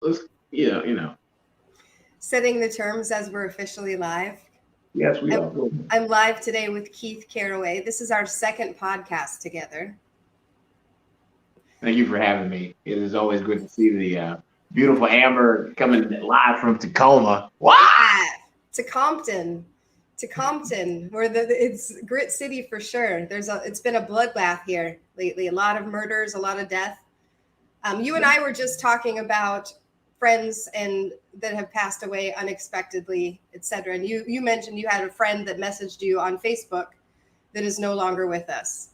let's, Setting the terms as we're officially live. Yes, we I'm, are. I'm live today with Keith Caraway. This is our second podcast together. Thank you for having me. It is always good to see the beautiful Amber coming live from Tacoma. What? Yeah, to Compton, where it's Grit City for sure. It's been a bloodbath here lately. A lot of murders, a lot of death. You and I were just talking about friends and that have passed away unexpectedly, etc. And you mentioned you had a friend that messaged you on Facebook that is no longer with us.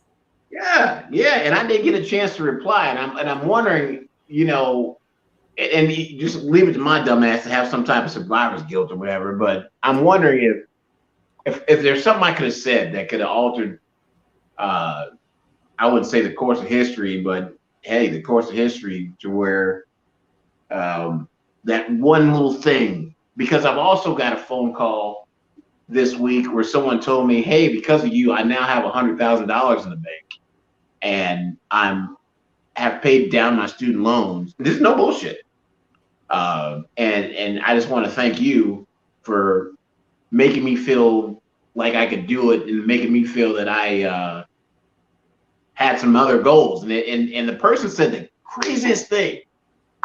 Yeah, and I didn't get a chance to reply, and I'm wondering, and you just leave it to my dumb ass to have some type of survivor's guilt or whatever. But I'm wondering if there's something I could have said that could have altered, uh, I wouldn't say the course of history, but hey, the course of history to where that one little thing. Because I've also got a phone call this week where someone told me, "Hey, because of you, I now have $100,000 in the bank, and I'm have paid down my student loans. This is no bullshit. And I just want to thank you for making me feel like I could do it and making me feel that I had some other goals." And the person said the craziest thing.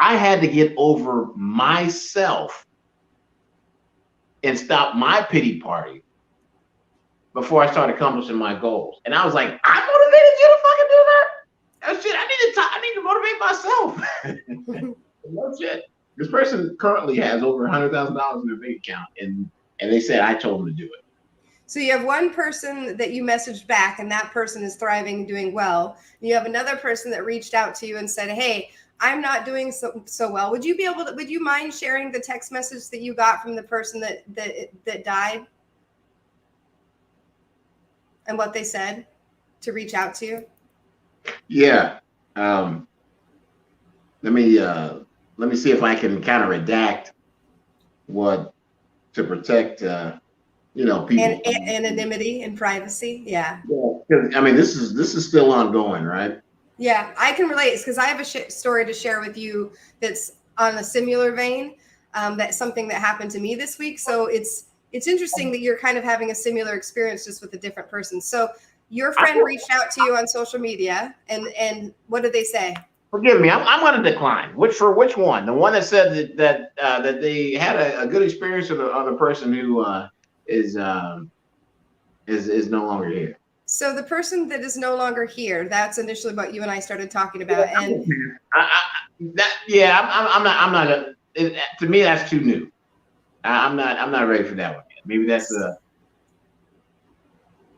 I had to get over myself and stop my pity party before I started accomplishing my goals. And I was like, I motivated you to fucking do that? Oh shit, I need to motivate myself. No shit. This person currently has over $100,000 in their bank account, and they said I told them to do it. So you have one person that you messaged back, and that person is thriving and doing well. You have another person that reached out to you and said, "Hey, I'm not doing so well. Would you mind sharing the text message that you got from the person that died and what they said to reach out to you?" Yeah. Let me see if I can kind of redact what to protect people. And anonymity and privacy. Yeah. Yeah, I mean, this is still ongoing, right? Yeah, I can relate because I have a story to share with you that's on a similar vein. That's something that happened to me this week. So it's interesting that you're kind of having a similar experience just with a different person. So your friend reached out to you on social media, and what did they say? Forgive me, I'm going to decline. Which one? The one that said that they had a good experience, or the person who is no longer here. So the person that is no longer here, that's initially what you and I started talking about. And I'm not. To me, that's too new. I'm not ready for that one yet. Maybe that's a.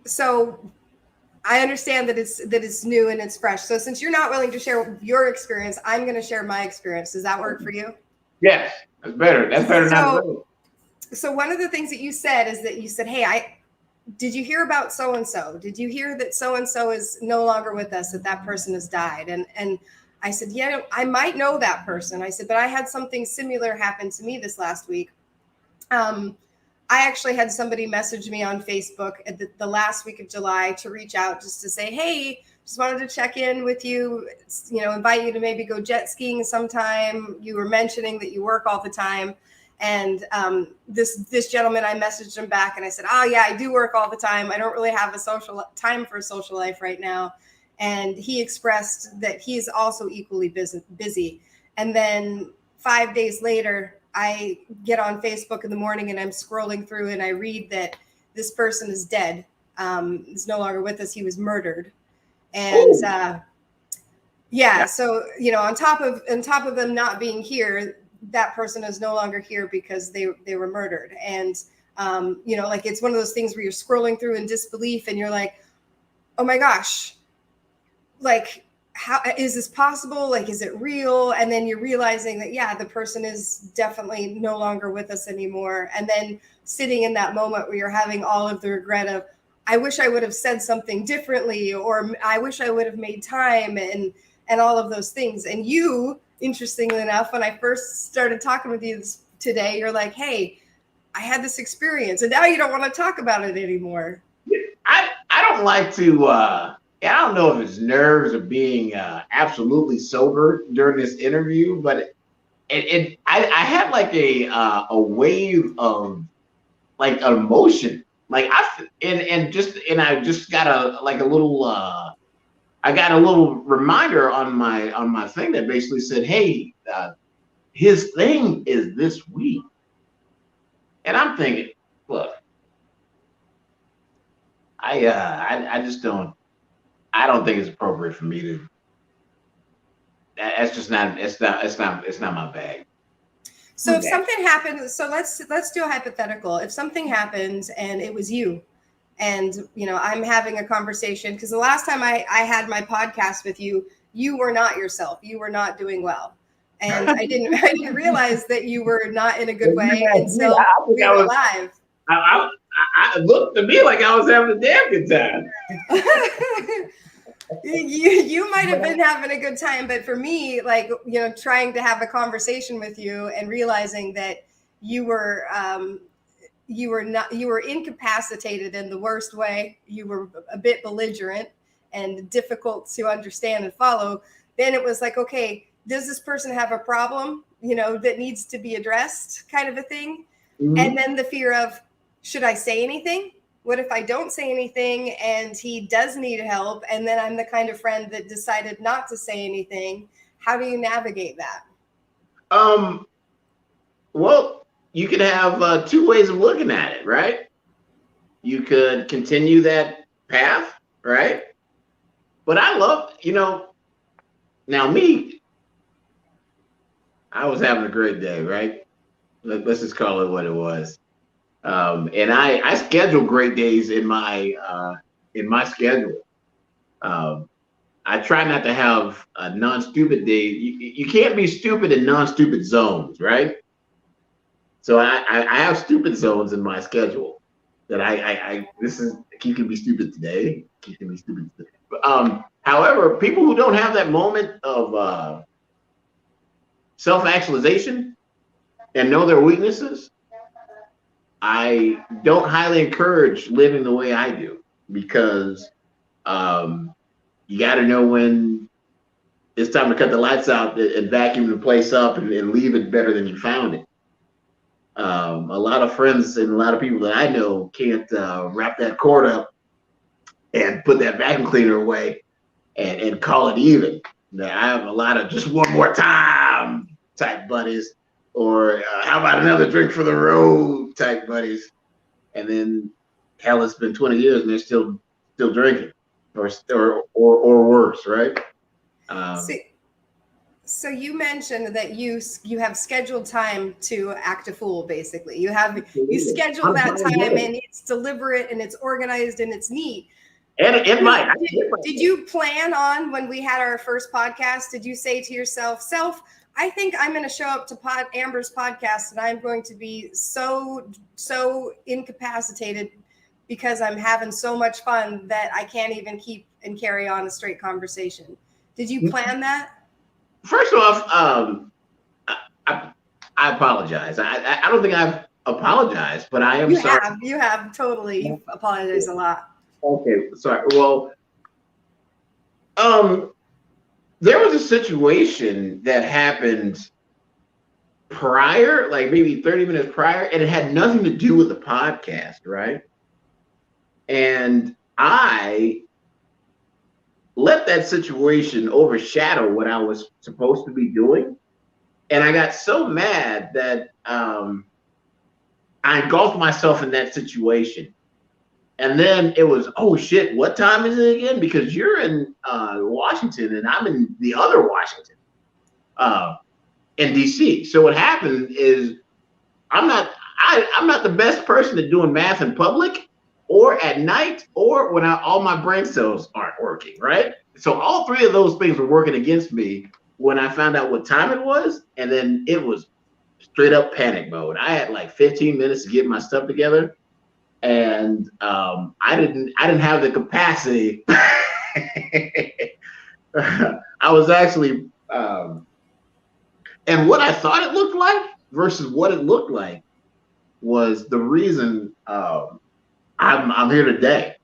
So I understand that it's new and it's fresh. So since you're not willing to share your experience, I'm going to share my experience. Does that work for you? Yes, that's better. That's better than So one of the things that you said is that you said, "Hey, did you hear about so and so? Did you hear that so and so is no longer with us? That person has died?" And I said, "Yeah, I might know that person." I said, "But I had something similar happen to me this last week." I actually had somebody message me on Facebook at the last week of July to reach out just to say, "Hey, just wanted to check in with you, invite you to maybe go jet skiing sometime. You were mentioning that you work all the time." And this gentleman, I messaged him back and I said, "Oh yeah, I do work all the time. I don't really have time for a social life right now." And he expressed that he's also equally busy. And then 5 days later, I get on Facebook in the morning and I'm scrolling through and I read that this person is dead. Is no longer with us. He was murdered. And so on top of them not being here, that person is no longer here because they were murdered. And like it's one of those things where you're scrolling through in disbelief and you're like, "Oh my gosh, like how is this possible? Like, is it real?" And then you're realizing that, yeah, the person is definitely no longer with us anymore. And then sitting in that moment where you're having all of the regret of, "I wish I would have said something differently," or "I wish I would have made time," and all of those things. And you, interestingly enough, when I first started talking with you today, you're like, "Hey, I had this experience," and now you don't want to talk about it anymore. I don't like to. I don't know if it's nerves of being absolutely sober during this interview, but I had like a wave of like emotion, like I just got a little I got a little reminder on my thing that basically said, hey, his thing is this week, and I'm thinking, look, I just I don't think it's appropriate for me to. That's just not. It's not my bag. So if something happens, so let's do a hypothetical. If something happens and it was you, and I'm having a conversation, because the last time I had my podcast with you, you were not yourself. You were not doing well, and I didn't realize that you were not in a good way until we were live. I looked to me like I was having a damn good time. You might have been having a good time, but for me, like, trying to have a conversation with you and realizing that you were incapacitated in the worst way. You were a bit belligerent and difficult to understand and follow. Then it was like, okay, does this person have a problem, that needs to be addressed, kind of a thing? Mm-hmm. And then the fear of, should I say anything? What if I don't say anything and he does need help? And then I'm the kind of friend that decided not to say anything. How do you navigate that? Well, you could have two ways of looking at it, right? You could continue that path, right? But I love, now me, I was having a great day, right? Let's just call it what it was. And I schedule great days in my schedule. I try not to have a non-stupid day. You can't be stupid in non-stupid zones, right? So I have stupid zones in my schedule that you can be stupid today. You can be stupid today. However, people who don't have that moment of self-actualization and know their weaknesses, I don't highly encourage living the way I do, because you got to know when it's time to cut the lights out and vacuum the place up and leave it better than you found it. A lot of friends and a lot of people that I know can't wrap that cord up and put that vacuum cleaner away and call it even. Now, I have a lot of just one more time type buddies, or how about another drink for the road type buddies. And then, hell, it's been 20 years and they're still drinking, or worse, right? So you mentioned that you have scheduled time to act a fool. Basically, you schedule that time, and it's deliberate and it's organized and it's neat. And it might. Did you plan on, when we had our first podcast, did you say to yourself, I think I'm going to show up to Amber's podcast and I'm going to be so incapacitated because I'm having so much fun that I can't even keep and carry on a straight conversation? Did you plan that? First off, I apologize. I don't think I've apologized, but I am sorry. You have totally. You've apologized a lot. Okay, sorry. Well, there was a situation that happened prior, like maybe 30 minutes prior, and it had nothing to do with the podcast, right? And I let that situation overshadow what I was supposed to be doing. And I got so mad that I engulfed myself in that situation. And then it was, oh shit, what time is it again? Because you're in Washington and I'm in the other Washington, in DC. So what happened is I'm not the best person at doing math in public or at night or when all my brain cells aren't working, right? So all three of those things were working against me when I found out what time it was. And then it was straight up panic mode. I had like 15 minutes to get my stuff together. And I didn't have the capacity. I was actually, and what I thought it looked like versus what it looked like was the reason I'm here today.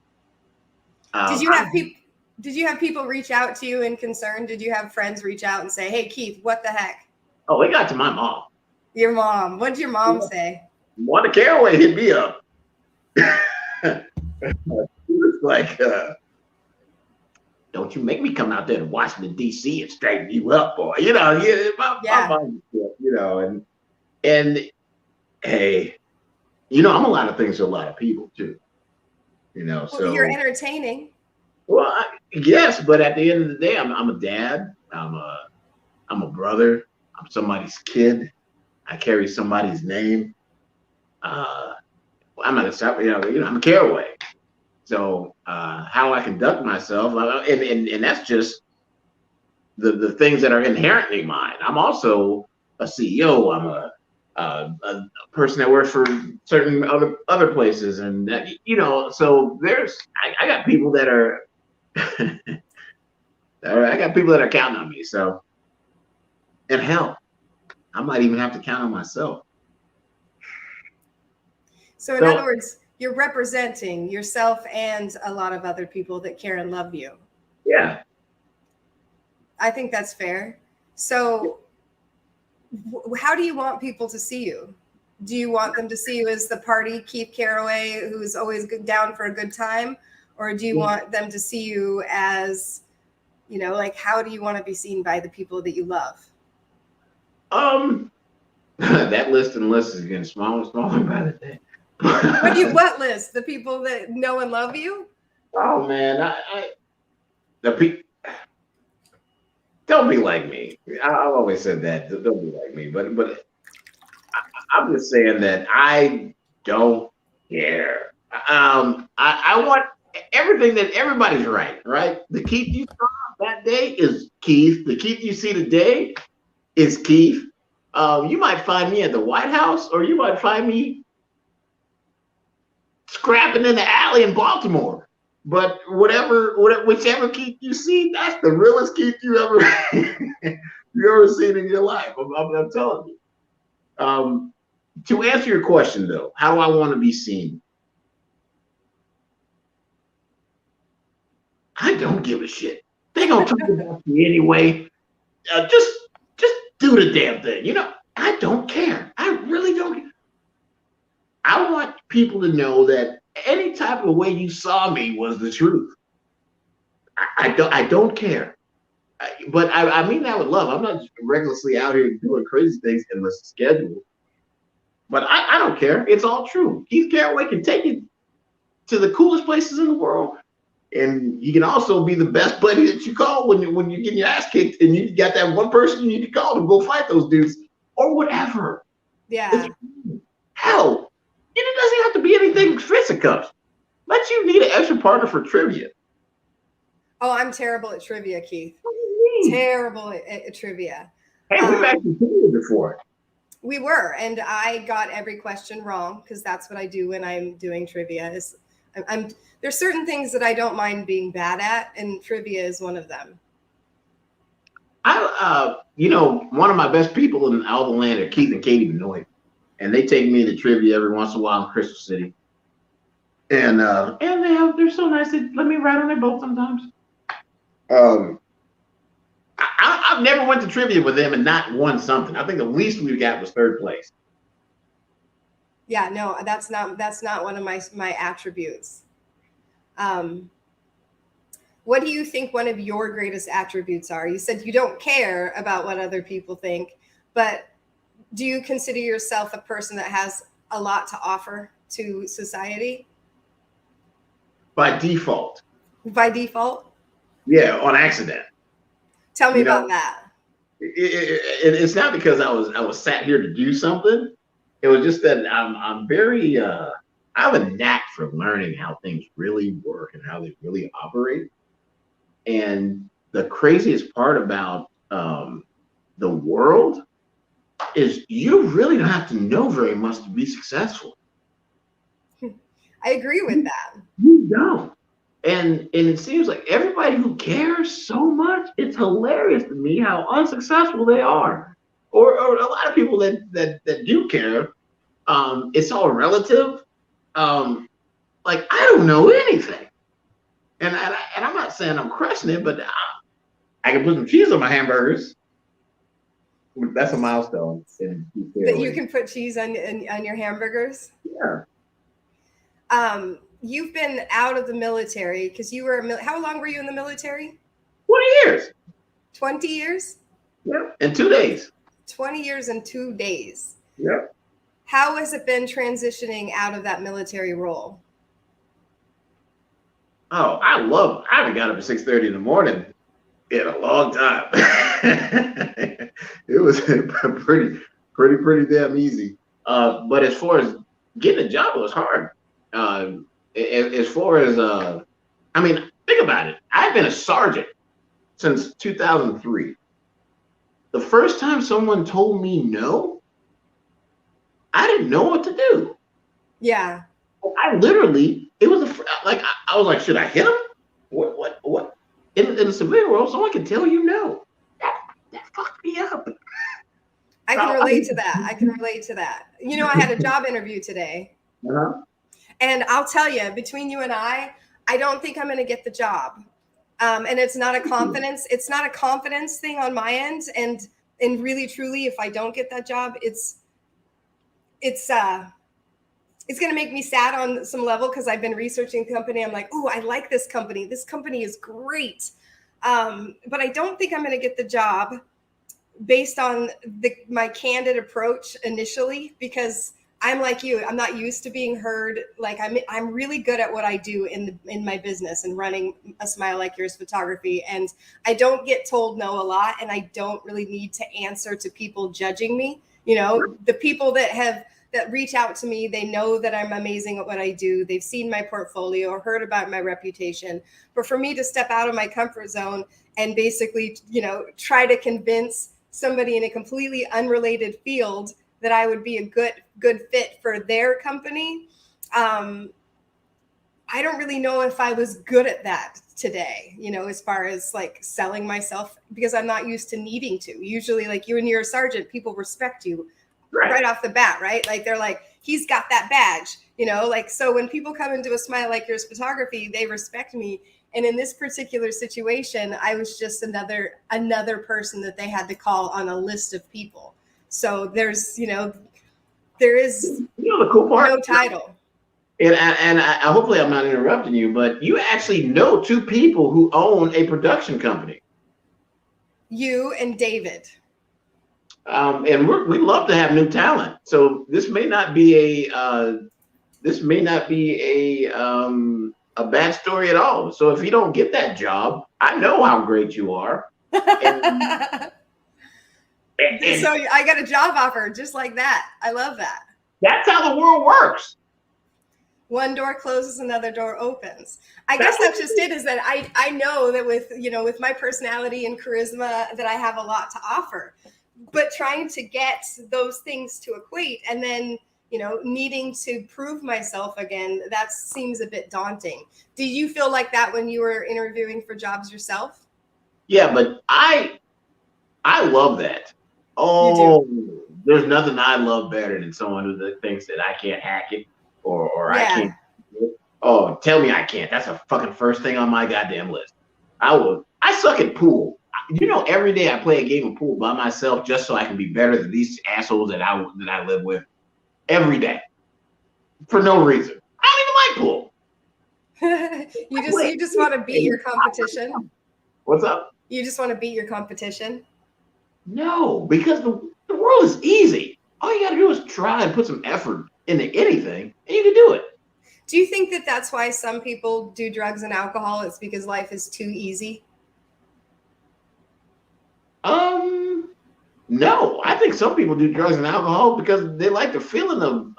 Did you have people reach out to you in concern? Did you have friends reach out and say, "Hey, Keith, what the heck"? Oh, it got to my mom. Your mom. What did your mom say? Wanda Caraway hit me up. He was like, don't you make me come out there to Washington, D.C. and straighten you up, boy. You know, my mom, you know, and hey, you know, I'm a lot of things to a lot of people too. You know, Well, you're entertaining. Well, yes, but at the end of the day, I'm a dad. I'm a brother. I'm somebody's kid. I carry somebody's name. I'm not a, I'm a Caraway. So how I conduct myself, and that's just the things that are inherently mine. I'm also a CEO. I'm a person that works for certain other places, and that, you know. So I got people that are I got people that are counting on me. So, and hell, I might even have to count on myself. So in other words, you're representing yourself and a lot of other people that care and love you. Yeah. I think that's fair. So how do you want people to see you? Do you want them to see you as the party Keith Caraway, who's always down for a good time? Or do you want them to see you as, you know, like, how do you want to be seen by the people that you love? That list is getting smaller and smaller by the day. What list? The people that know and love you? Oh man, the people don't be like me. I've always said that. Don't be like me. But I'm just saying that I don't care. I want everything that everybody's right? The Keith you saw that day is Keith. The Keith you see today is Keith. You might find me at the White House, or you might find me scrapping in the alley in Baltimore. But whichever Keith you see, that's the realest Keith you ever seen in your life. I'm telling you. To answer your question though, how do I want to be seen? I don't give a shit. They're gonna talk about you anyway. Just do the damn thing. You know, I don't care. I really don't. I want people to know that any type of way you saw me was the truth. I don't care. But I mean that with love. I'm not recklessly out here doing crazy things unless it's scheduled. But I don't care. It's all true. Keith Caraway can take you to the coolest places in the world. And you can also be the best buddy that you call when you're getting your ass kicked and you got that one person you need to call to go fight those dudes or whatever. Yeah. Hell, it doesn't have to be anything fisticuffs. But you need an extra partner for trivia. Oh, I'm terrible at trivia, Keith. Terrible at trivia. Hey, we've actually trivia before. We were, and I got every question wrong because that's what I do when I'm doing trivia. There's certain things that I don't mind being bad at, and trivia is one of them. One of my best people in all the land are Keith and Katie Benoit, and they take me to trivia every once in a while in Crystal City. And they're so nice. They let me ride on their boat sometimes. I've never went to trivia with them and not won something. I think the least we got was third place. Yeah, no, that's not one of my attributes. What do you think one of your greatest attributes are? You said you don't care about what other people think, but do you consider yourself a person that has a lot to offer to society? By default. By default? Yeah, on accident. Tell me about that. It's not because I was sat here to do something. It was just that I'm very I have a knack for learning how things really work and how they really operate. And the craziest part about the world is you really don't have to know very much to be successful. I agree with that. You don't. And it seems like everybody who cares so much, it's hilarious to me how unsuccessful they are. Or a lot of people that do care, it's all relative. Like I don't know anything. And I'm not saying I'm crushing it, but I can put some cheese on my hamburgers. That's a milestone. That you can put cheese on your hamburgers. Yeah. You've been out of the military because you were. How long were you in the military? 20 years. 20 years. Yeah. In 2 days. 20 years and 2 days. Yeah. How has it been transitioning out of that military role? Oh, I haven't got up at 6:30 in the morning in a long time. It was pretty damn easy. But as far as getting a job, it was hard. As far as I mean, think about it. I've been a sergeant since 2003. The first time someone told me no, I didn't know what to do. Yeah. I literally, it was like I was like, should I hit him? What? In the civilian world, someone can tell you no. That fucked me up. I can relate to that. You know, I had a job interview today. Uh-huh. And I'll tell you, between you and I don't think I'm going to get the job. And it's not a confidence thing on my end. And really, truly, if I don't get that job, it's going to make me sad on some level because I've been researching the company. I'm like, oh, I like this company. This company is great. But I don't think I'm going to get the job based on my candid approach initially, because I'm like you. I'm not used to being heard. Like I'm really good at what I do in my business and running a Smile Like Yours photography. And I don't get told no a lot, and I don't really need to answer to people judging me. You know, the people that reach out to me, they know that I'm amazing at what I do. They've seen my portfolio or heard about my reputation. But for me to step out of my comfort zone and basically, you know, try to convince somebody in a completely unrelated field that I would be a good fit for their company, I don't really know if I was good at that today, you know, as far as like selling myself, because I'm not used to needing to. Usually, like you and you're a sergeant, people respect you right off the bat, right? Like they're like, he's got that badge, you know, like, so when people come into a Smile Like Yours photography, they respect me. And in this particular situation, I was just another person that they had to call on a list of people. So there is the cool part, no title. And I hopefully I'm not interrupting you, but you actually know 2 people who own a production company. You and David. And we love to have new talent. So this may not be a bad story at all. So if you don't get that job, I know how great you are. And so I got a job offer just like that. I love that. That's how the world works. One door closes, another door opens. I guess that's just it, is that I know that with my personality and charisma that I have a lot to offer. But trying to get those things to equate and then, you know, needing to prove myself again, that seems a bit daunting. Did you feel like that when you were interviewing for jobs yourself? Yeah, but I love that. Oh, there's nothing I love better than someone who thinks that I can't hack it or I can't. Oh, tell me I can't. That's a fucking first thing on my goddamn list. I suck at pool. You know, every day I play a game of pool by myself just so I can be better than these assholes that I live with. Every day, for no reason. I don't even like pool. You just want to beat your competition. What's up? You just want to beat your competition. No, because the world is easy. All you got to do is try and put some effort into anything, and you can do it. Do you think that that's why some people do drugs and alcohol? It's because life is too easy? No, I think some people do drugs and alcohol because they like the feeling of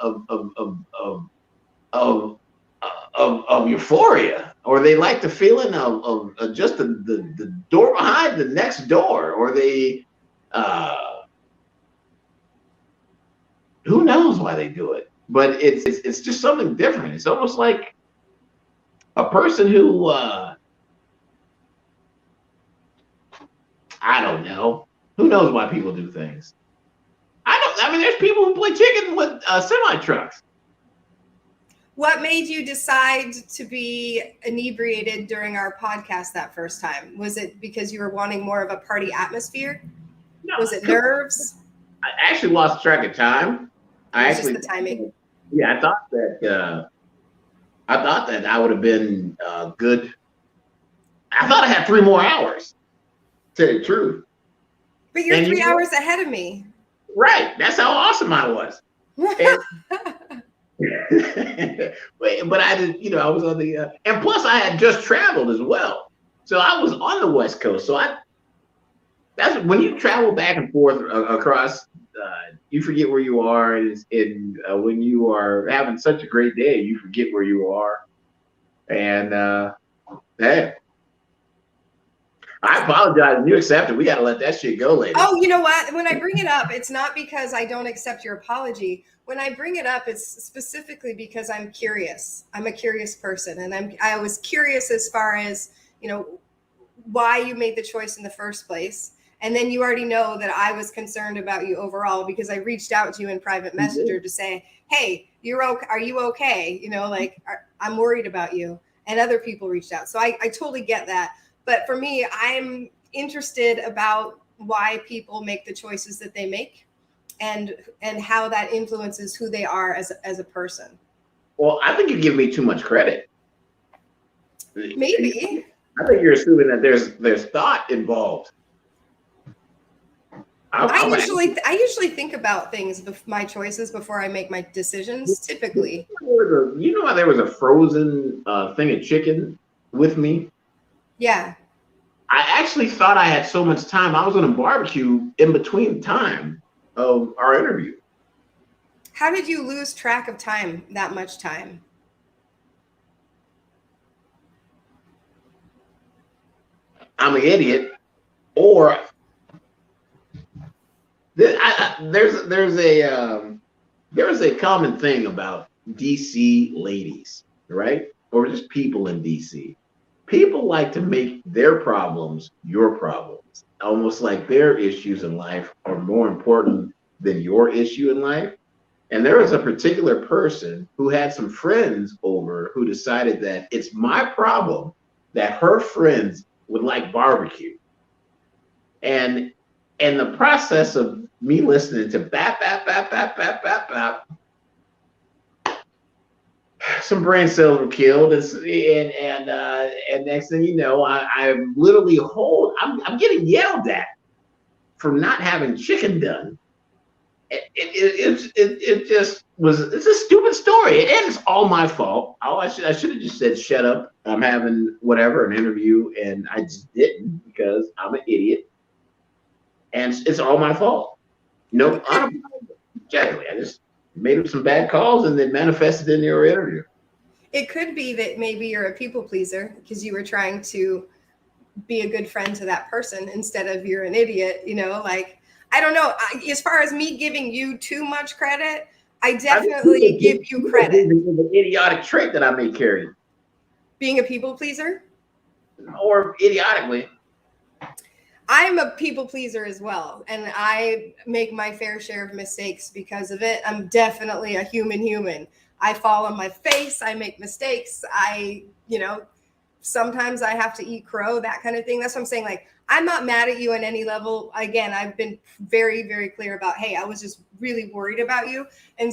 euphoria, or they like the feeling of just the door behind the next door, or they who knows why they do it, but it's just something different. It's almost like a person who I don't know. Who knows why people do things? I mean, there's people who play chicken with semi trucks. What made you decide to be inebriated during our podcast that first time? Was it because you were wanting more of a party atmosphere? No, Was it nerves? I actually lost track of time. It was just the timing. Yeah, I thought that I would have been good. I thought I had 3 more hours. To tell the truth. But you're And 3 hours ahead of me. right. That's how awesome I was. And, but I did, I was on the, and plus I had just traveled as well. So I was on the West Coast. So that's when you travel back and forth across, you forget where you are. And when you are having such a great day, you forget where you are. And hey, I apologize. You accept it. We got to let that shit go later. Oh, you know what? When I bring it up, it's not because I don't accept your apology. When I bring it up, it's specifically because I'm curious. I'm a curious person, and I was curious as far as, why you made the choice in the first place. And then you already know that I was concerned about you overall because I reached out to you in private messenger to say, hey, you're okay. Are you okay? I'm worried about you. And other people reached out. So I totally get that. But for me, I'm interested about why people make the choices that they make and how that influences who they are as a person. Well, I think you give me too much credit. Maybe. I think you're assuming that there's thought involved. I usually think about things, my choices before I make my decisions. Typically, how there was a frozen thing of chicken with me. Yeah. I actually thought I had so much time. I was on a barbecue in between time of our interview. How did you lose track of time, that much time? I'm an idiot, or there's a common thing about DC ladies, right? Or just people in DC. People like to make their problems your problems, almost like their issues in life are more important than your issue in life. And there was a particular person who had some friends over who decided that it's my problem that her friends would like barbecue. And in the process of me listening to bap, bap, bap, bap, bap, bap, bap, some brain cells were killed, and next thing you know, I'm literally I'm getting yelled at for not having chicken done. It just was. It's a stupid story, and it's all my fault. I should have just said, "Shut up! I'm having an interview," and I just didn't because I'm an idiot, and it's all my fault. No, unapologetically, I just made up some bad calls and then manifested in your interview. It could be that maybe you're a people pleaser because you were trying to be a good friend to that person instead of you're an idiot, I don't know. As far as me giving you too much credit, I definitely give you credit. It's an idiotic trait that I may carry. Being a people pleaser? Or idiotically. I'm a people pleaser as well. And I make my fair share of mistakes because of it. I'm definitely a human. I fall on my face. I make mistakes. Sometimes I have to eat crow, that kind of thing. That's what I'm saying. I'm not mad at you on any level. Again, I've been very, very clear about, hey, I was just really worried about you. And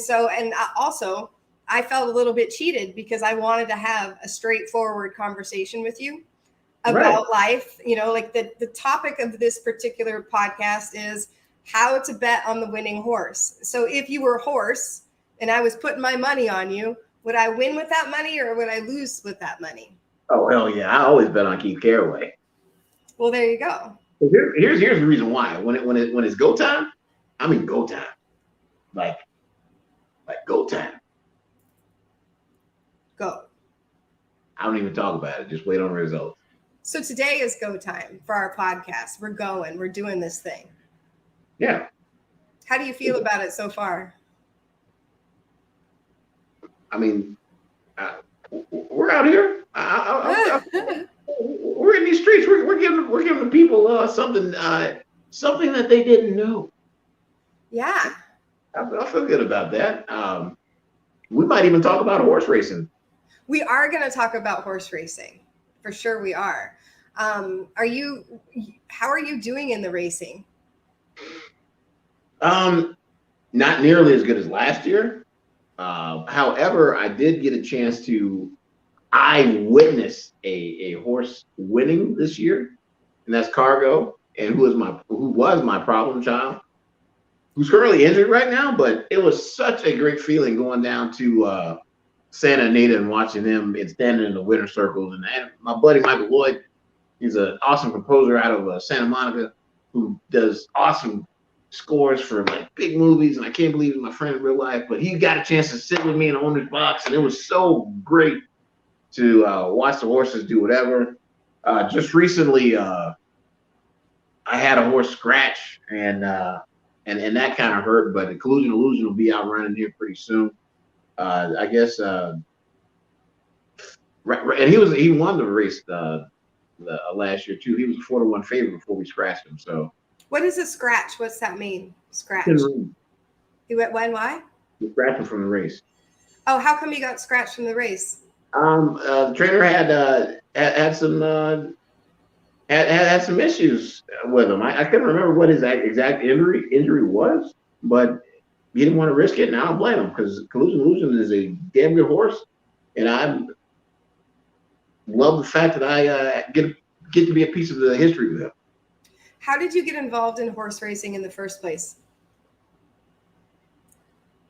also I felt a little bit cheated because I wanted to have a straightforward conversation with you about life. The topic of this particular podcast is how to bet on the winning horse. So if you were a horse and I was putting my money on you, would I win with that money or would I lose with that money? Oh, hell yeah. I always bet on Keith Caraway. Well, there you go. Here's the reason why. When it's go time, I mean go time. Like go time. Go. I don't even talk about it. Just wait on the results. So today is go time for our podcast. We're going. We're doing this thing. Yeah. How do you feel about it so far? I mean, we're out here. We're in these streets. We're giving the people something that they didn't know. Yeah. I feel good about that. We might even talk about horse racing. We are going to talk about horse racing. For sure we are. How are you doing in the racing? Not nearly as good as last year. However, I did get a chance to I witnessed a horse winning this year, and that's Cargo, and who was my problem child, who's currently injured right now. But it was such a great feeling going down to Santa Anita and watching him and standing in the winner's circles. And my buddy Michael Lloyd, he's an awesome composer out of Santa Monica who does awesome scores for like big movies. And I can't believe he's my friend in real life, but he got a chance to sit with me in the owner's box, and it was so great to watch the horses do whatever. Just recently, I had a horse scratch, and that kind of hurt. But the Collusion Illusion will be out running here pretty soon. I guess, and he won the race last year too. He was a 4-1 favorite before we scratched him. So what is a scratch? What's that mean? Scratch. He went when? Why? We scratched him from the race. Oh, how come he got scratched from the race? The trainer had some issues with him. I couldn't remember what his exact injury was, but he didn't want to risk it, and I don't blame him because Collusion Illusion is a damn good horse, and I love the fact that I get to be a piece of the history with him. How did you get involved in horse racing in the first place?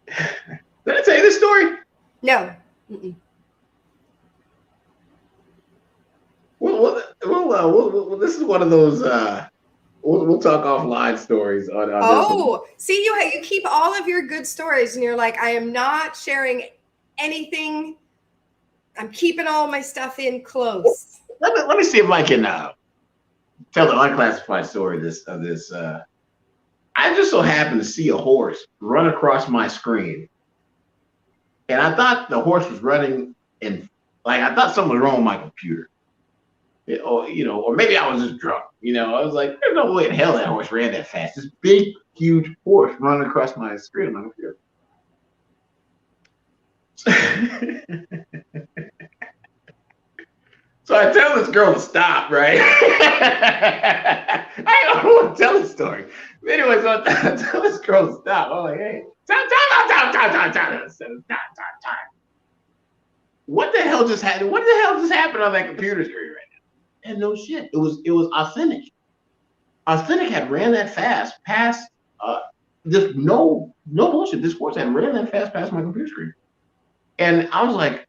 Did I tell you this story? No. Mm-mm. Well, this is one of those. We'll talk offline stories on See, you keep all of your good stories, and you're like, I am not sharing anything. I'm keeping all my stuff in close. Let me see if I can tell the unclassified story of this. I just so happened to see a horse run across my screen, and I thought the horse was running, and I thought something was wrong with my computer. Or maybe I was just drunk. I was like, there's no way in hell that horse ran that fast. This big, huge horse running across my screen on my computer. So I tell this girl to stop, right? I don't want to tell the story. But anyway, so I tell this girl to stop. I'm like, hey, time. What the hell just happened? What the hell just happened on that computer screen right now? And no shit, it was Authentic. Authentic had ran that fast past just no bullshit. This horse had ran that fast past my computer screen, and I was like,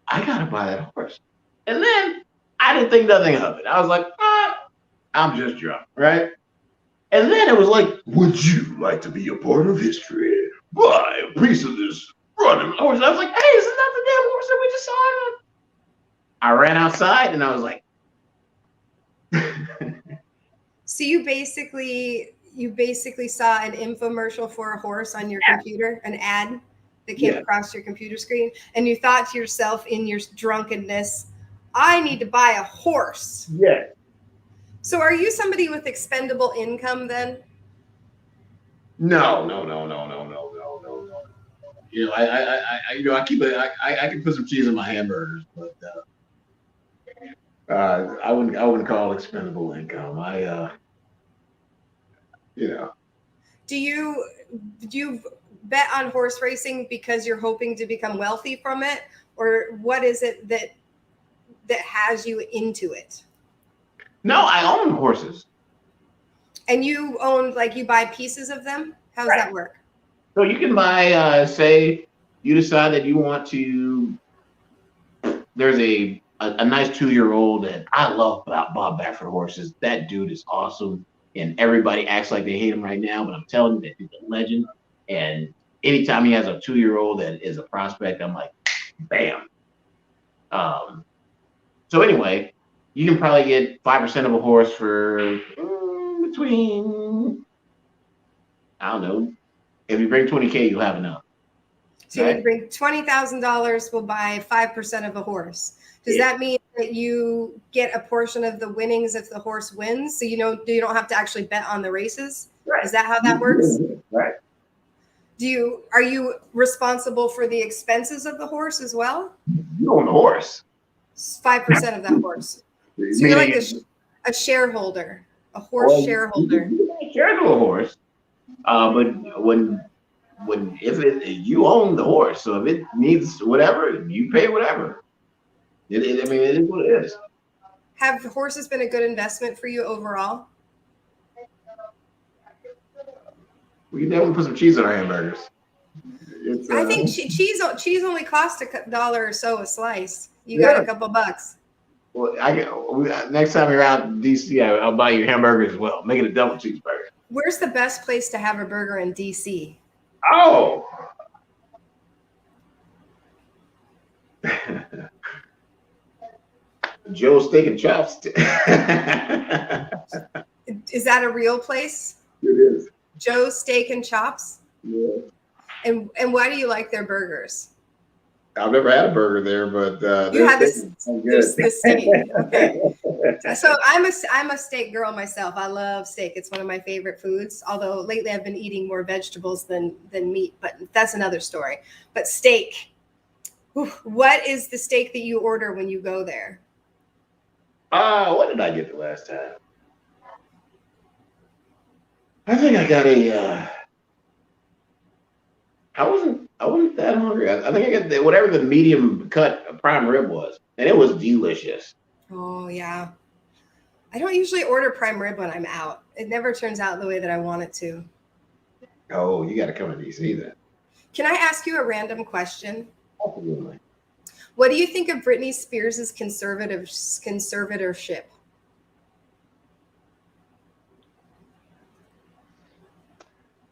I gotta buy that horse. And then I didn't think nothing of it. I was like, I'm just drunk, right? And then it was like, would you like to be a part of history? Buy a piece of this running horse. I was like, hey, this is not the damn horse that we just saw. I ran outside and I was like, So you basically saw an infomercial for a horse on your computer, an ad that came across your computer screen, and you thought to yourself in your drunkenness, I need to buy a horse. Yeah. So are you somebody with expendable income then? No. I keep it. I can put some cheese in my hamburgers, but I wouldn't call it expendable income. Do you bet on horse racing because you're hoping to become wealthy from it, or what is it that has you into it? No, I own horses. And you own, you buy pieces of them? How does that work? So you can buy, say you decide that you want to, there's a nice 2-year-old that I love about Bob Baffert horses. That dude is awesome. And everybody acts like they hate him right now, but I'm telling you that he's a legend. And anytime he has a 2-year-old that is a prospect, I'm like, bam. So anyway, you can probably get 5% of a horse for between, I don't know, if you bring 20K, you'll have enough. So you bring $20,000, will buy 5% of a horse. Does that mean that you get a portion of the winnings if the horse wins? So you don't have to actually bet on the races? Right. Is that how that works? Right. Are you responsible for the expenses of the horse as well? You own the horse. 5% of that horse. So you're like a shareholder, a horse shareholder. share the horse. But if you own the horse, so if it needs whatever, you pay whatever. I mean, it is what it is. Have horses been a good investment for you overall? We can definitely put some cheese on our hamburgers. I think cheese only costs $1 or so a slice. You got a couple bucks. Well, next time you're out in DC, I'll buy you a hamburger as well. Make it a double cheeseburger. Where's the best place to have a burger in DC? Oh. Joe's Steak and Chops. Is that a real place? It is. Joe's Steak and Chops? Yeah. And why do you like their burgers? I've never had a burger there, but you had this steak. Okay. So I'm a steak girl myself. I love steak. It's one of my favorite foods. Although lately I've been eating more vegetables than meat, but that's another story. But steak. What is the steak that you order when you go there? What did I get the last time? I think I got I wasn't that hungry. I think I got whatever the medium cut prime rib was, and it was delicious. Oh yeah. I don't usually order prime rib when I'm out. It never turns out the way that I want it to. Oh, you got to come to DC then. Can I ask you a random question? Absolutely. What do you think of Britney Spears' conservatorship?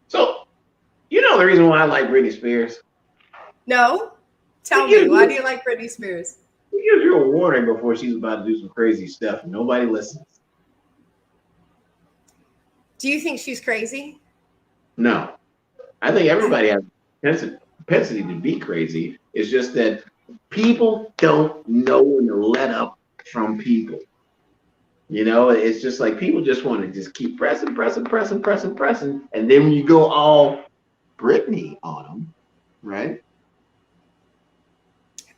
So, you know the reason why I like Britney Spears? No? Tell me, why do you like Britney Spears? She gives you a warning before she's about to do some crazy stuff, and nobody listens. Do you think she's crazy? No. I think everybody has a propensity to be crazy. It's just that people don't know when to let up from people. You know, it's just like people just want to just keep pressing. And then when you go all Britney on them, right?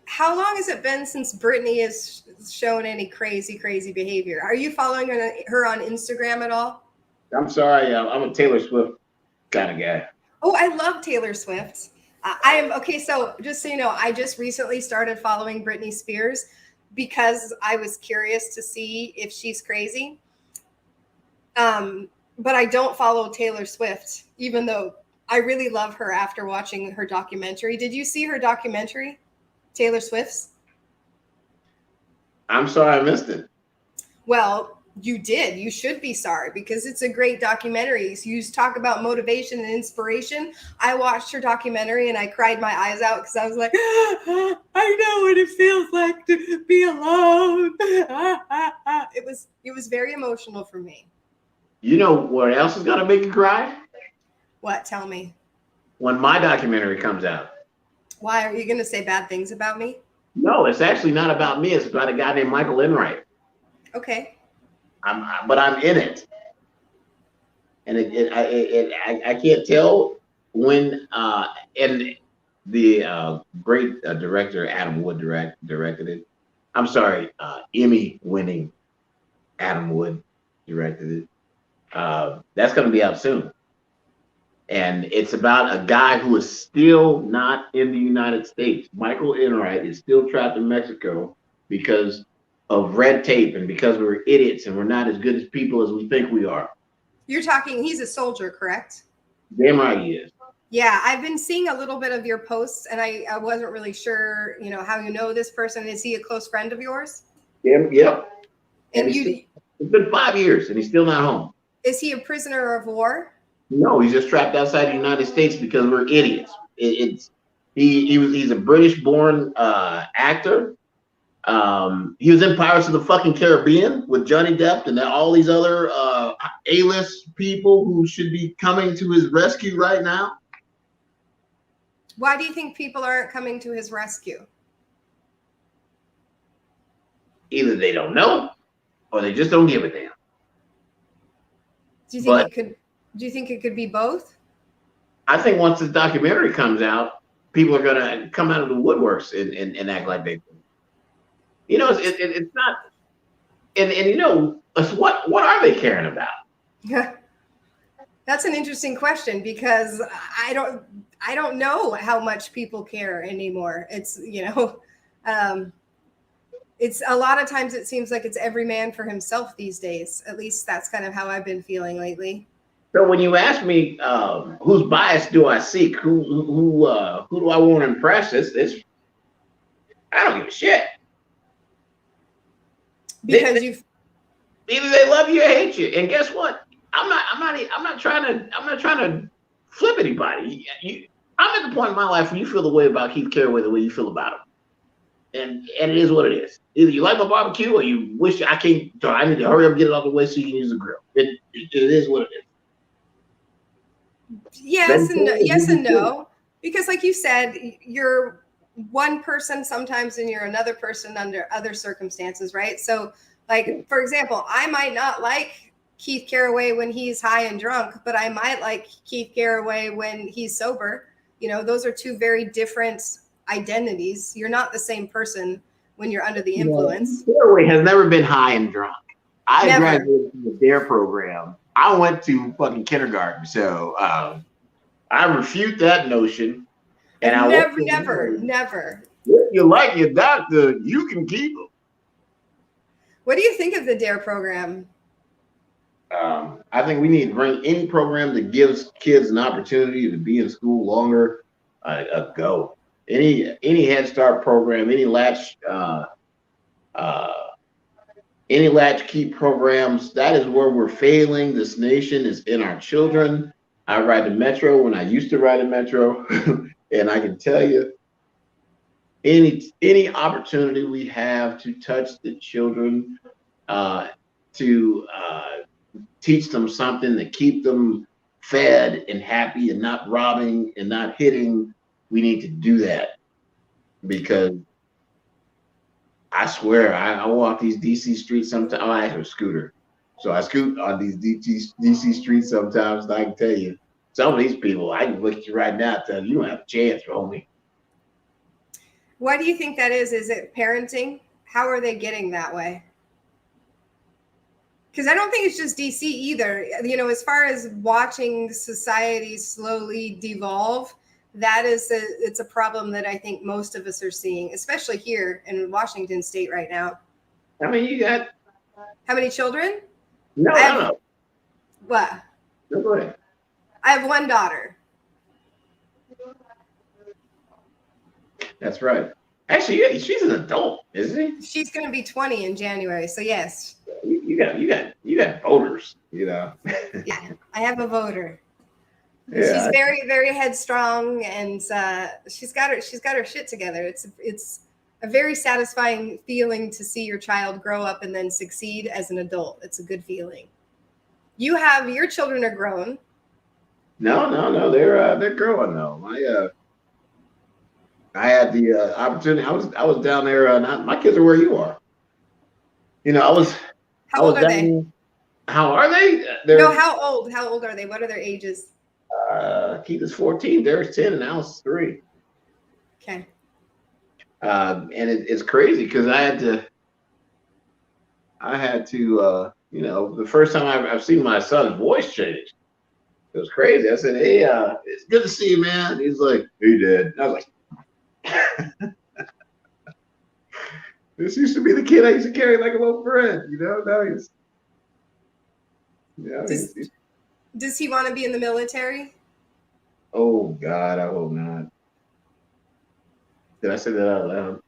How long has it been since Britney has shown any crazy behavior? Are you following her on Instagram at all? I'm sorry. I'm a Taylor Swift kind of guy. Oh, I love Taylor Swift. I am okay. So just so you know, I just recently started following Britney Spears because I was curious to see if she's crazy. But I don't follow Taylor Swift, even though I really love her after watching her documentary. Did you see her documentary, Taylor Swift's? I'm sorry I missed it. Well, you did. You should be sorry because it's a great documentary. You talk about motivation and inspiration. I watched her documentary and I cried my eyes out because I was like, I know what it feels like to be alone. It was very emotional for me. You know what else is gonna make you cry? What? Tell me. When my documentary comes out. Why? Are you going to say bad things about me? No, it's actually not about me. It's about a guy named Michael Enright. Okay. But I'm in it, and I can't tell when. And the great director Adam Wood directed it. I'm sorry, Emmy-winning Adam Wood directed it. That's going to be out soon, and it's about a guy who is still not in the United States. Michael Enright is still trapped in Mexico because of red tape and because we're idiots and we're not as good as people as we think we are. You're talking, he's a soldier, correct? Damn right he is. Yeah, I've been seeing a little bit of your posts and I wasn't really sure, how you know this person. Is he a close friend of yours? Yep. And it's been 5 years and he's still not home. Is he a prisoner of war? No, he's just trapped outside the United States because we're idiots. He's a British-born actor. He was in Pirates of the fucking Caribbean with Johnny Depp and all these other A-list people who should be coming to his rescue right now. Why do you think people aren't coming to his rescue? Either they don't know or they just don't give a damn. Do you think it could be both? I think once this documentary comes out, people are gonna come out of the woodworks and act like they. It's not, and what are they caring about? That's an interesting question because I don't know how much people care anymore. It's, um, it's a lot of times it seems like it's every man for himself these days. At least that's kind of how I've been feeling lately. So when you ask me whose bias do I seek, who do I want to impress? It's I don't give a shit. Because you've Either they love you or hate you. And guess what? I'm not trying to flip anybody. I'm at the point in my life where you feel the way about Keith Caraway the way you feel about him. And it is what it is. Either you like my barbecue or you wish I can't. I need to hurry up and get it out of the way so you can use the grill. It is what it is. Yes and no. Because like you said, you're one person sometimes and you're another person under other circumstances, right? So like, for example, I might not like Keith Caraway when he's high and drunk, but I might like Keith Caraway when he's sober. Those are two very different identities. You're not the same person when you're under the influence. Caraway has never been high and drunk. I graduated from the DARE program. I went to fucking kindergarten, so I refute that notion. And Never. If you like your doctor, you can keep him. What do you think of the DARE program? I think we need to bring any program that gives kids an opportunity to be in school longer a go. Any Head Start program, any latchkey programs, that is where we're failing. This nation is in our children. I ride the Metro when I used to ride the Metro, and I can tell you, any opportunity we have to touch the children, to teach them something, to keep them fed and happy and not robbing and not hitting, we need to do that. Because I swear, I walk these DC streets sometimes. I have a scooter, so I scoot on these DC streets sometimes. And I can tell you, some of these people, I can look at you right now and tell you, you don't have a chance, homie. Why do you think that is? Is it parenting? How are they getting that way? Because I don't think it's just DC either. As far as watching society slowly devolve, it's a problem that I think most of us are seeing, especially here in Washington State right now. I mean, you got how many children? No. What? No, go ahead. I have one daughter. That's right. Actually, yeah, she's an adult, isn't she? She's going to be 20 in January, so yes. You got voters, Yeah, I have a voter. Yeah. She's very, very headstrong, and she's got her shit together. It's a very satisfying feeling to see your child grow up and then succeed as an adult. It's a good feeling. Your children are grown. No, they're growing though. I had the opportunity. I was down there. My kids are where you are. How old are they? How are they? How old? How old are they? What are their ages? Keith is 14. Derek's 10, and Al's 3. Okay. And it's crazy because I had to. The first time I've seen my son's voice change. It was crazy. I said, "Hey, it's good to see you, man." He's like, "Hey, Dad." And I was like, "This used to be the kid I used to carry like a little friend, Now he's." Does he want to be in the military? Oh God, I hope not. Did I say that out loud?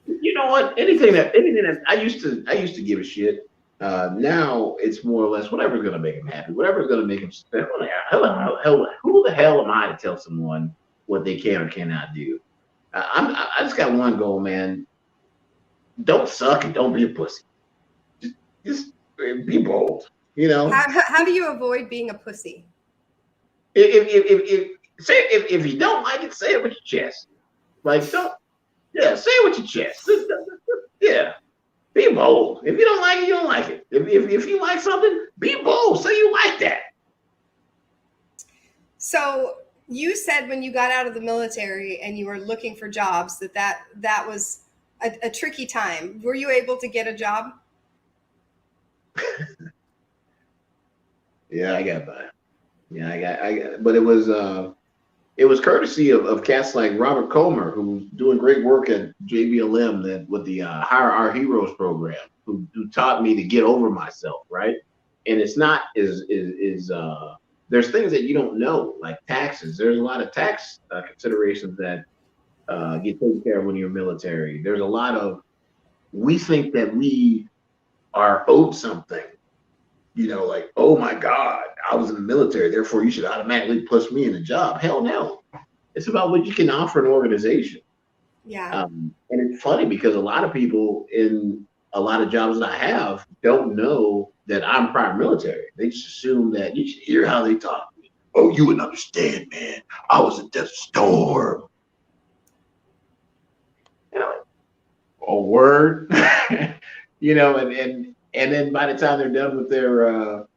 You know what? Anything that I used to give a shit. Now it's more or less whatever's gonna make him happy, whatever's gonna make him spend. Who the hell am I to tell someone what they can or cannot do? I just got one goal, man. Don't suck and don't be a pussy. Just be bold. How do you avoid being a pussy? If you don't like it, say it with your chest. Say it with your chest. Yeah. Be bold. If you don't like it, you don't like it. If you like something, be bold. Say you like that. So you said when you got out of the military and you were looking for jobs that was a tricky time. Were you able to get a job? Yeah, I got by. Yeah, I got, but it was courtesy of cats like Robert Comer, who's doing great work at JBLM that with the Hire Our Heroes program, who taught me to get over myself, right? And it's not there's things that you don't know, like taxes. There's a lot of tax considerations that get taken care of when you're military. There's a lot of we think that we are owed something, like, oh my God, I was in the military, therefore you should automatically push me in a job. Hell no. It's about what you can offer an organization. Yeah. And it's funny because a lot of people in a lot of jobs that I have don't know that I'm prior military. They just assume that you should hear how they talk to me. Oh, you wouldn't understand, man. I was at Death Storm. A word, and then by the time they're done with their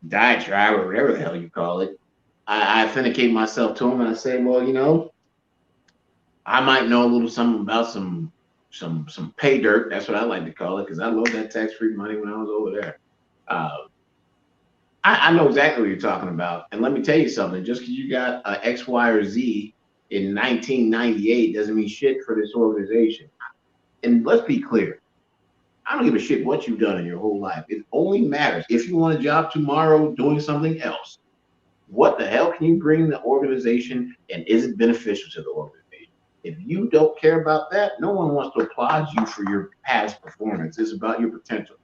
diatribe or whatever the hell you call it, I authenticate myself to them and I say, well, I might know a little something about some pay dirt. That's what I like to call it because I love that tax-free money when I was over there. I know exactly what you're talking about. And let me tell you something, just because you got X, Y, or Z in 1998 doesn't mean shit for this organization. And let's be clear, I don't give a shit what you've done in your whole life. It only matters if you want a job tomorrow doing something else. What the hell can you bring the organization and is it beneficial to the organization? If you don't care about that, no one wants to applaud you for your past performance. It's about your potential.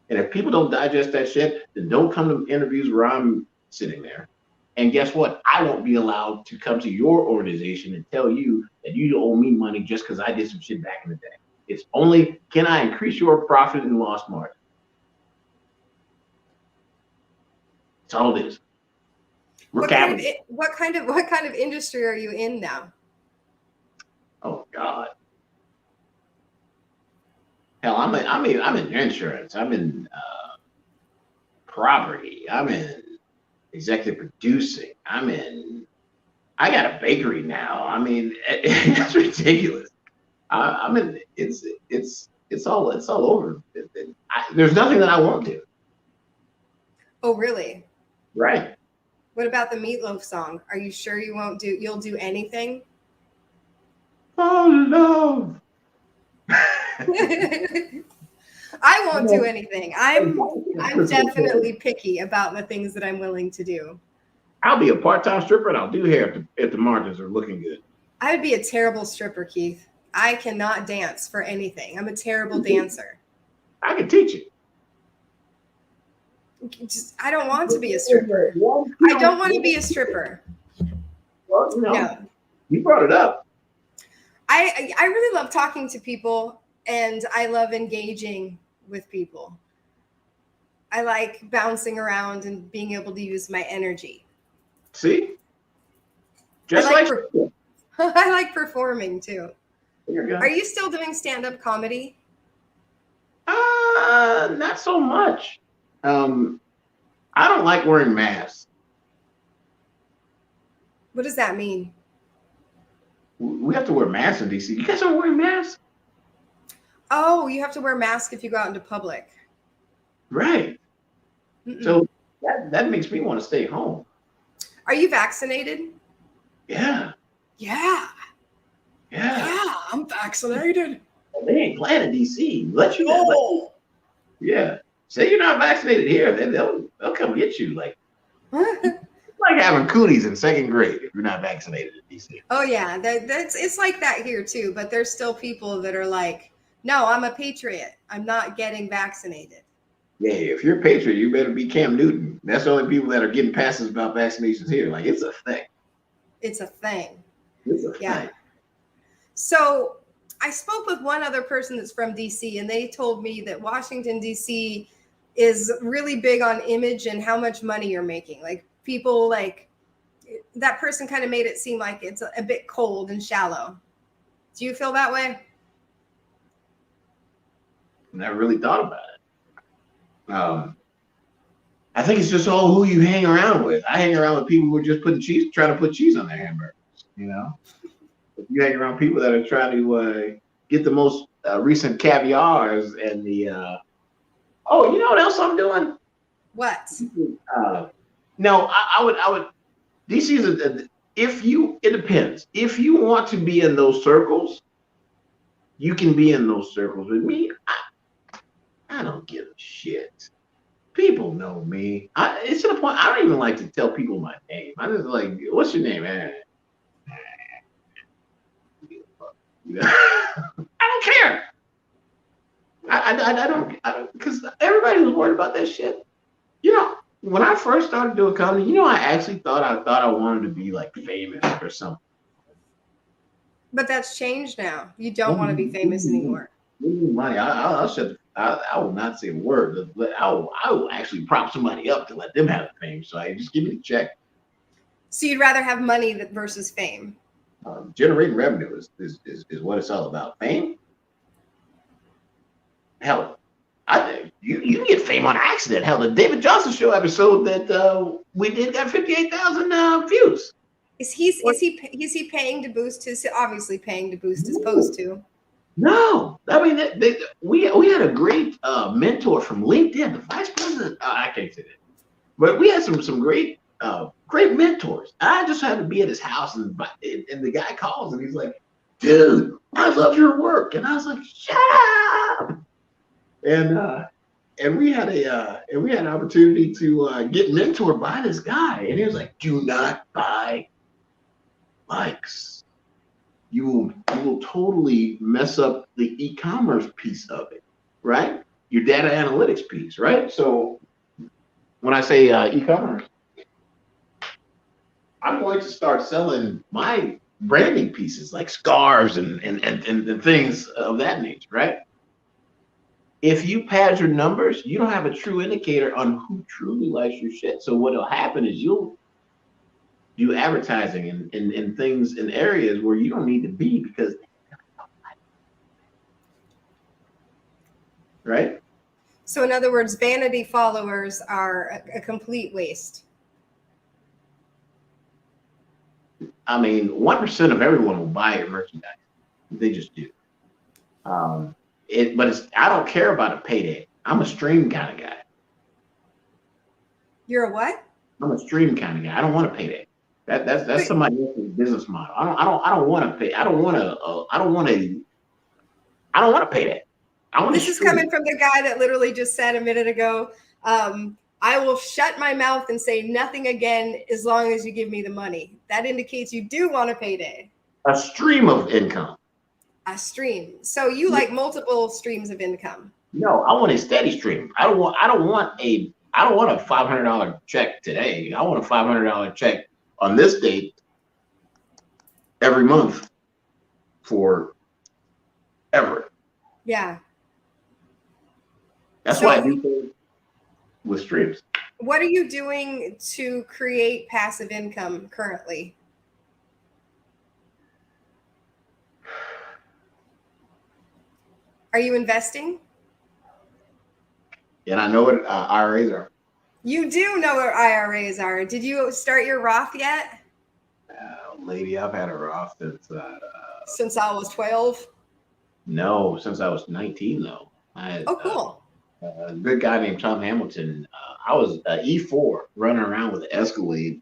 And if people don't digest that shit, then don't come to interviews where I'm sitting there. And guess what? I won't be allowed to come to your organization and tell you that you owe me money just because I did some shit back in the day. It's only, can I increase your profit and loss margin? That's all it is. What kind of industry are you in now? Oh God. Hell, I'm in insurance. I'm in property. I'm in executive producing. I got a bakery now. I mean, it's ridiculous. I'm in. It's all over. There's nothing that I won't do. Oh, really? Right. What about the Meatloaf song? Are you sure you'll do anything? Oh, love. I won't do anything. I'm definitely picky about the things that I'm willing to do. I'll be a part-time stripper and I'll do hair if the margins are looking good. I would be a terrible stripper, Keith. I cannot dance for anything. I'm a terrible dancer. I can teach you. I don't want to be a stripper. I don't want to be a stripper. Well, no. You brought it up. I really love talking to people and I love engaging with people. I like bouncing around and being able to use my energy. See? I like performing too. Are you still doing stand-up comedy? Not so much. I don't like wearing masks. What does that mean? We have to wear masks in DC. You guys aren't wearing masks? Oh, you have to wear a mask if you go out into public. Right. Mm-mm. So that makes me want to stay home. Are you vaccinated? Yeah. Yeah. Yeah. Yeah, I'm vaccinated. Well, they ain't playing in DC. Let you know. Yeah. Say you're not vaccinated here, then they'll come get you. Like it's like having cooties in second grade if you're not vaccinated in DC. Oh yeah, it's like that here too. But there's still people that are like, no, I'm a patriot. I'm not getting vaccinated. Yeah, if you're a patriot, you better be Cam Newton. That's the only people that are getting passes about vaccinations here. Like it's a thing. It's a thing. It's a thing. So I spoke with one other person that's from DC, and they told me that Washington, DC is really big on image and how much money you're making. Like people that person kind of made it seem like it's a bit cold and shallow. Do you feel that way? Never really thought about it. I think it's just all who you hang around with. I hang around with people who are just trying to put cheese on their hamburgers, If you hang around people that are trying to get the most recent caviars and the you know what else I'm doing? What? No, I would. DC is it depends. If you want to be in those circles, you can be in those circles. With me, I don't give a shit. People know me. It's to the point I don't even like to tell people my name. I just like, what's your name, man? I don't care. I don't, because everybody was worried about that shit. You know, when I first started doing comedy, I actually thought I wanted to be like famous or something. But that's changed now. You don't want to be famous anymore. Money. I will not say a word, but I will actually prop somebody up to let them have the fame. So I just give me the check. So you'd rather have money versus fame? Generating revenue is what it's all about. Fame, hell, I think you get fame on accident. Hell, the David Johnson Show episode that we did got 58,000 views. Is he paying to boost his? Obviously paying to boost his post too. No, I mean we had a great mentor from LinkedIn, the vice president. I can't say that, but we had some great mentors. I just had to be at his house, and the guy calls and he's like, "Dude, I love your work," and I was like, "Shut up!" And we had an opportunity to get mentored by this guy, and he was like, "Do not buy likes. You will totally mess up the e-commerce piece of it, right? Your data analytics piece, right? So when I say e-commerce, I'm going to start selling my branding pieces like scarves and things of that nature, right? If you pad your numbers, you don't have a true indicator on who truly likes your shit. So what'll happen is you'll do advertising in things in areas where you don't need to be because, right? So in other words, vanity followers are a complete waste. I mean, 1% of everyone will buy your merchandise. They just do. But I don't care about a payday. I'm a stream kind of guy. You're a what? I'm a stream kind of guy. I don't want a payday. That's somebody else's business model. I don't want to pay. I don't want to pay that. This is coming from the guy that literally just said a minute ago, I will shut my mouth and say nothing again as long as you give me the money. That indicates you do want a payday. A stream of income. A stream. So you like multiple streams of income. No, I want a steady stream. I don't want a $500 check today. I want a $500 check on this date every month for ever. Yeah. That's why I do things with streams. What are you doing to create passive income currently? Are you investing? And I know what IRAs are. You do know what IRAs are. Did you start your Roth yet? Lady, I've had a Roth since I was 12. No, since I was 19 though. Cool. A good guy named Tom Hamilton. I was E4 running around with an Escalade,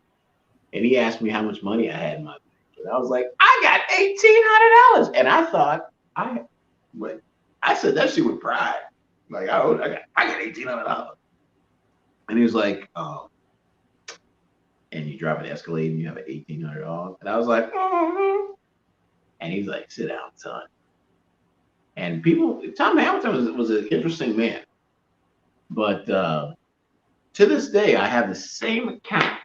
and he asked me how much money I had in my bank. And I was like, I got $1,800, and I thought I said that shit with pride. Like I got $1,800, and he was like, "Oh, and you drive an Escalade and you have an $1,800," and I was like, "Mm-hmm." And he's like, "Sit down, son." And Tom Hamilton was an interesting man, but to this day, I have the same account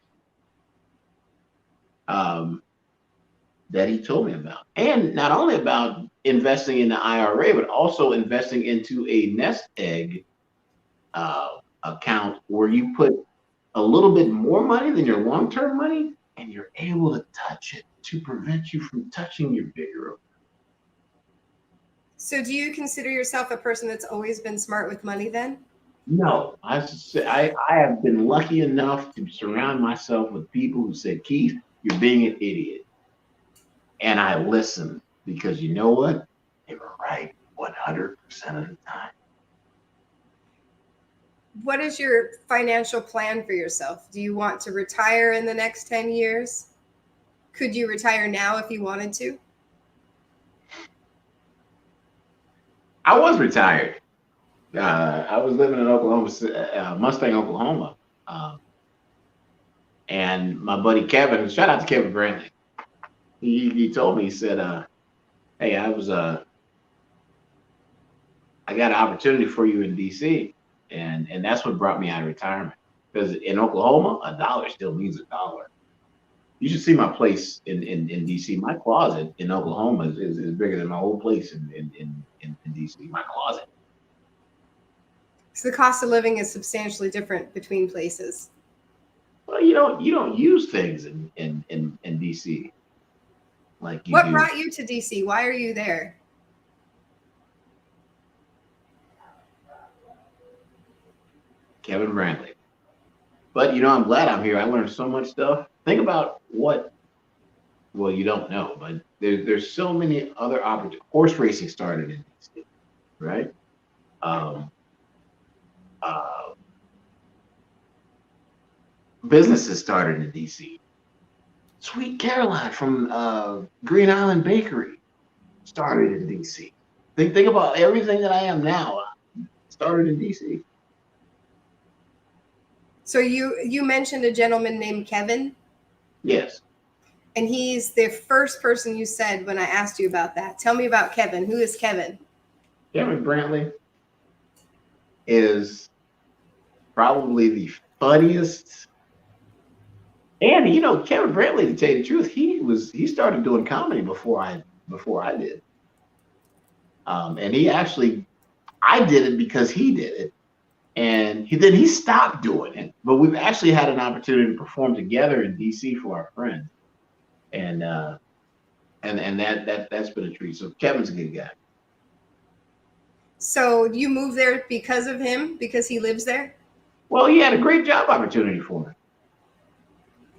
that he told me about, and not only about investing in the IRA, but also investing into a nest egg account where you put a little bit more money than your long-term money, and you're able to touch it to prevent you from touching your bigger. So do you consider yourself a person that's always been smart with money then? No, I have been lucky enough to surround myself with people who said, "Keith, you're being an idiot." And I listened because you know what? They were right 100% of the time. What is your financial plan for yourself? Do you want to retire in the next 10 years? Could you retire now if you wanted to? I was retired. I was living in Oklahoma, Mustang, Oklahoma. And my buddy Kevin, shout out to Kevin Brantley. He told me, he said, hey, I got an opportunity for you in DC. And that's what brought me out of retirement. Because in Oklahoma, a dollar still means a dollar. You should see my place in DC. My closet in Oklahoma is bigger than my whole place in DC. My closet. So the cost of living is substantially different between places. Well, you don't use things in DC like you What do. brought you to DC? Why are you there? Kevin Brantley. But I'm glad I'm here. I learned so much stuff. Think about well, you don't know, but there's so many other opportunities. Horse racing started in DC, right? Businesses started in DC. Sweet Caroline from Green Island Bakery started in DC. Think about everything that I am now. Started in DC. So you mentioned a gentleman named Kevin? Yes. And he's the first person you said when I asked you about that. Tell me about Kevin. Who is Kevin? Kevin Brantley is probably the funniest. And Kevin Brantley, to tell you the truth, he started doing comedy before I did. And I did it because he did it. And then he stopped doing it. But we've actually had an opportunity to perform together in DC for our friends. And that's been a treat. So Kevin's a good guy. So you moved there because of him, because he lives there? Well, he had a great job opportunity for me.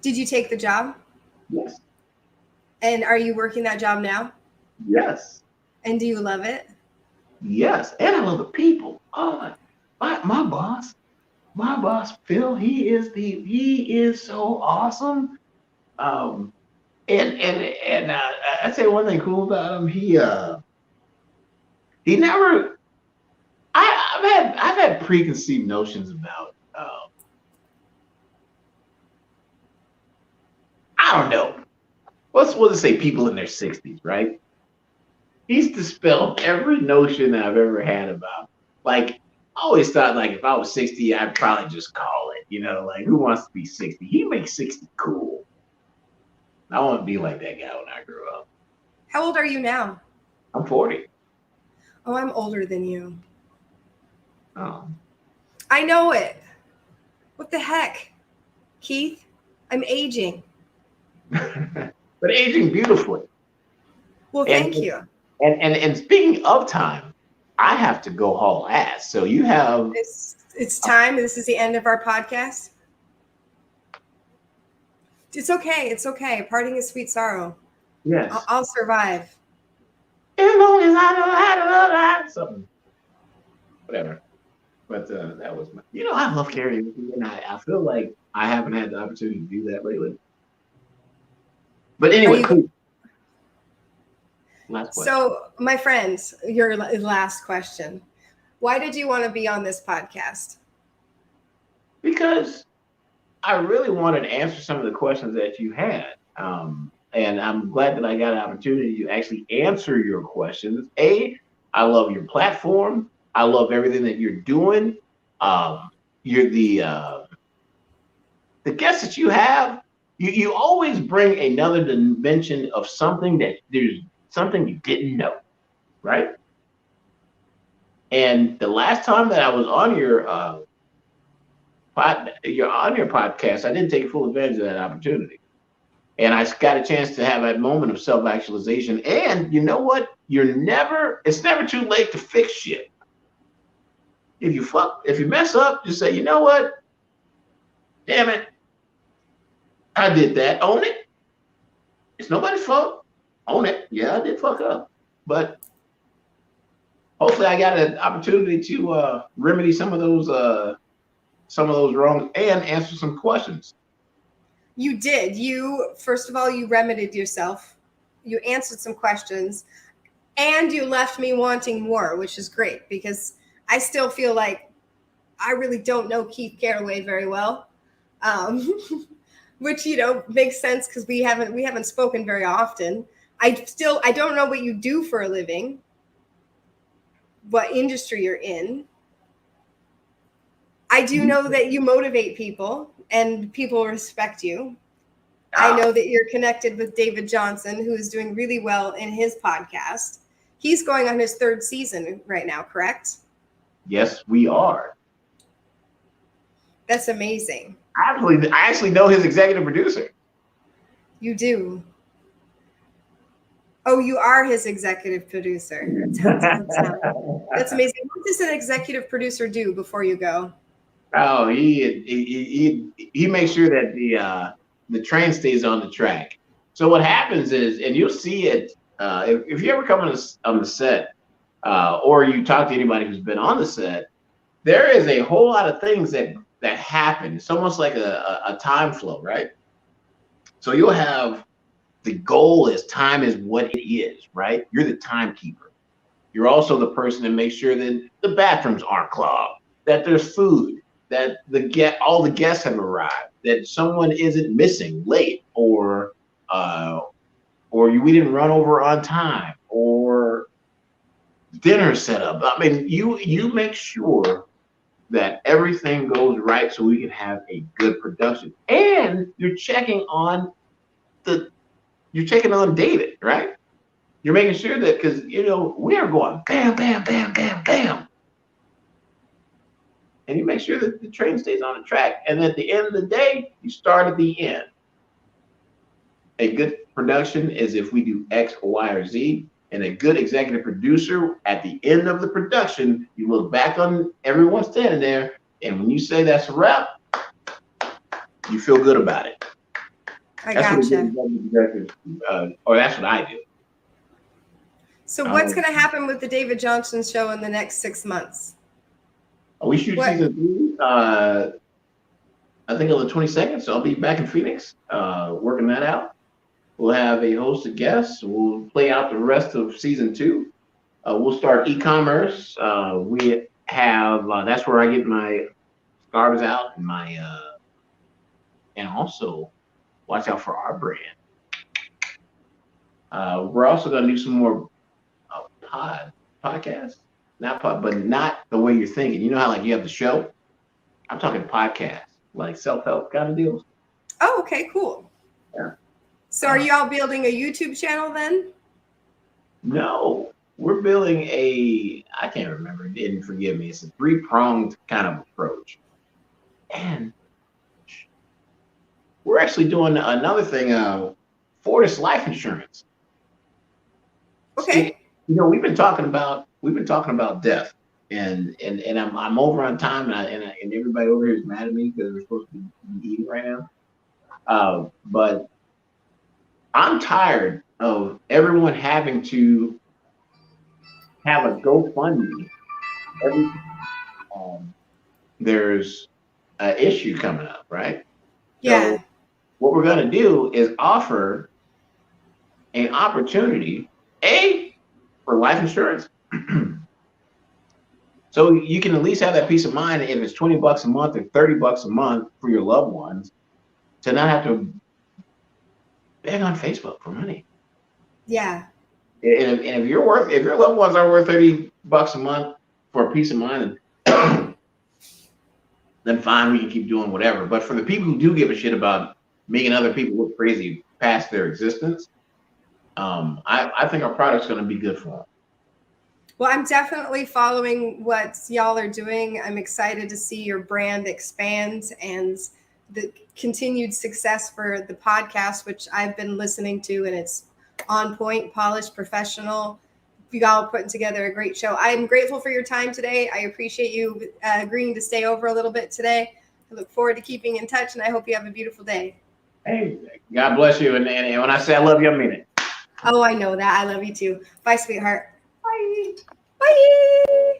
Did you take the job? Yes. And are you working that job now? Yes. And do you love it? Yes. And I love the people. Oh, my boss, Phil, he is so awesome. And I'd say one thing cool about him, he never. I've had preconceived notions about. I don't know. We'll just say people in their 60s, right? He's dispelled every notion that I've ever had about. Like, I always thought, like, if I was 60, I'd probably just call it. Like, who wants to be 60? He makes 60 cool. I want to be like that guy when I grew up. How old are you now? I'm 40. Oh, I'm older than you. Oh. I know it. What the heck? Keith, I'm aging. But aging beautifully. Well, thank you. And speaking of time, I have to go haul ass. So you have... It's time. This is the end of our podcast. It's okay. It's okay. Parting is sweet sorrow. Yes. I'll survive. As long as I know how to love that. Something. Whatever. But that was my... I love karaoke, and I feel like I haven't had the opportunity to do that lately. But anyway, last question. So, my friends, your last question. Why did you want to be on this podcast? Because I really wanted to answer some of the questions that you had. And I'm glad that I got an opportunity to actually answer your questions. I love your platform. I love everything that you're doing. You're the guests that you have. You always bring another dimension of something that there's something you didn't know, right? And the last time that I was on your podcast, I didn't take full advantage of that opportunity. And I got a chance to have that moment of self-actualization. And you know what? It's never too late to fix shit. If you mess up, just say, you know what? Damn it. I did that. Own it. It's nobody's fault. Own it. Yeah, I did fuck up. But hopefully I got an opportunity to remedy some of those some of those wrongs and answer some questions. You did. You, first of all, you remedied yourself. You answered some questions, and you left me wanting more, which is great because I still feel like I really don't know Keith Caraway very well, which makes sense because we haven't spoken very often. I don't know what you do for a living, what industry you're in. I do know that you motivate people and people respect you. I know that you're connected with David Johnson, who is doing really well in his podcast. He's going on his 3rd season right now, correct? Yes, we are. That's amazing. I actually know his executive producer. You do. Oh, you are his executive producer. That's amazing. What does an executive producer do before you go? Oh, he makes sure that the train stays on the track. So what happens is, and you'll see it if you ever come on the set, or you talk to anybody who's been on the set, there is a whole lot of things that happen. It's almost like a time flow, right? So you'll have the goal is time is what it is, right? You're the timekeeper. You're also the person that makes sure that the bathrooms aren't clogged, that there's food, that all the guests have arrived, that someone isn't missing late, or we didn't run over on time, or dinner set up. I mean, you make sure that everything goes right so we can have a good production. And you're checking on David, right? You're making sure that, because we are going bam, bam, bam, bam, bam. And you make sure that the train stays on the track. And at the end of the day, you start at the end. A good production is if we do X, Y, or Z. And a good executive producer, at the end of the production, you look back on everyone standing there, and when you say that's a wrap, you feel good about it. I gotcha. Or that's what I do. So what's going to happen with the David Johnson show in the next 6 months? We shoot season 3, I think on the 22nd, so I'll be back in Phoenix, working that out. We'll have a host of guests. We'll play out the rest of season 2. We'll start e-commerce. We have that's where I get my scarves out and and also watch out for our brand. We're also going to do some more podcasts, but not the way you're thinking. You know how you have the show? I'm talking podcasts, like self-help kind of deals. Oh, okay, cool. Yeah. So are you all building a YouTube channel then? No, we're building I can't remember, didn't forgive me. It's a 3-pronged kind of approach. And we're actually doing another thing, Fortis Life Insurance. Okay. We've been talking about death, and I'm over on time, and everybody over here is mad at me because we're supposed to be eating right now. But I'm tired of everyone having to have a GoFundMe there's an issue coming up, right? Yeah. So what we're going to do is offer an opportunity, for life insurance. So you can at least have that peace of mind if it's $20 a month or $30 a month for your loved ones, to not have to beg on Facebook for money. Yeah. And if your loved ones are worth $30 a month for a peace of mind, then fine, we can keep doing whatever. But for the people who do give a shit about making other people look crazy past their existence, I think our product's going to be good for them. Well, I'm definitely following what y'all are doing. I'm excited to see your brand expand and the continued success for the podcast, which I've been listening to, and it's on point, polished, professional. You all are putting together a great show. I'm grateful for your time today. I appreciate you agreeing to stay over a little bit today. I look forward to keeping in touch, and I hope you have a beautiful day. Hey, God bless you. And when I say I love you, I mean it. Oh, I know that. I love you too. Bye, sweetheart. Bye. Bye.